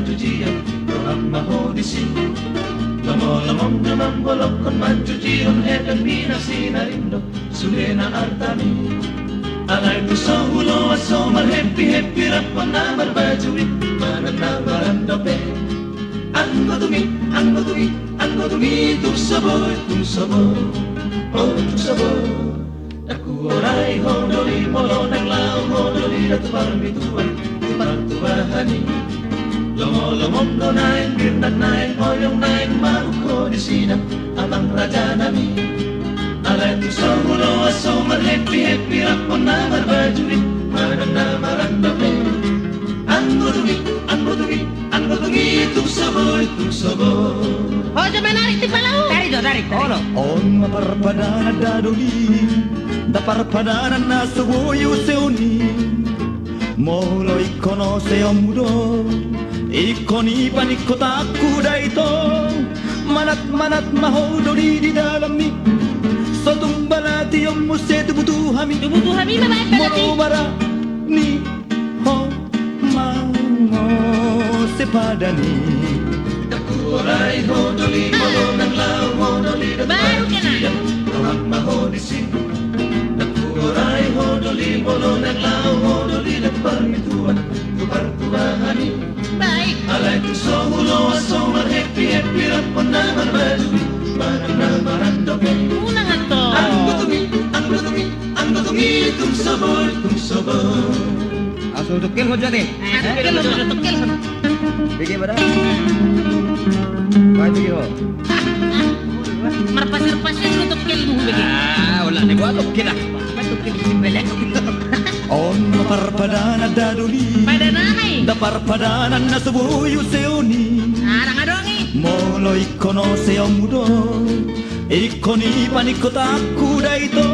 manjujian roham mahodisi lamom namam bolokon manjujion hedan mina sinarindo sulena artami alay puso hulo aso mar happy happy rapon na marbajui manana marandope ang godumi tung saboy oh tung saboy aku oray hodoli molo nang lao hodoli datu parmituan tubartubahani lomom no naing birnat naing oyong naing maruko di sina abang raja nami alay tu sahulo aso mar happy happy rapon na marbajui manang na marandape ang godumi tung saboy Oh, coba narik di palau. Tarik. On maparpadana dadoli da parpadana na subuyu seuni molo ikono seomudo ikoni panikotaku daito manat mahodoli di dalam mi sotumbalati om musetu butuhami Mabait berarti. morobara ni ho mango sepadani oray hodoli molo nang lao hodoli datu Baru kena. roham mahodisi aku oray hodoli molo nang lao hodoli datu parmituan tubartubahani Baik. alay tu sohulo aso mar happy happy rapon na marbajui manang na marandoke Unang ato. ang godumi tung saboy Langsung tukil ho dyan eh. Tukil. Bigay ba na? Bakit bigay ho? Marpasir-pasir lu tukil mo bagi. Wala na gua tukil ah. Tukil si bela. on maparpadana dadoli Pada nahay. da parpadana na subuyu seuni Arang adongi. molo ikono seomudo ikoni panikotaku daito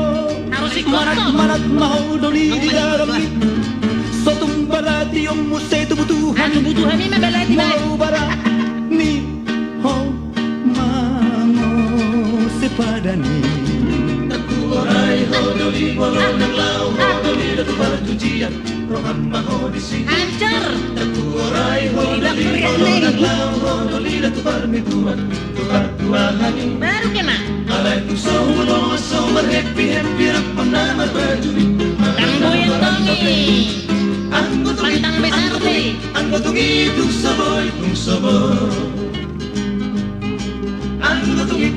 Harus ikut. manat mahodoli di dalam mi sotumbalati om musetu butuhan Anu butuh kami mabala di baik. morobara ni ho mango sepadani aku oray hodoli molo nang lao hodoli datu parjujian roham mahodisi Hancur. aku oray hodoli molo nang lao hodoli datu parmituan tubartubahani Baru kena. alay tu sahulo aso mar happy happy rapon na marbajui Kang boyang tongi. Pantang besar deh. ang godumi tung saboy ang godumi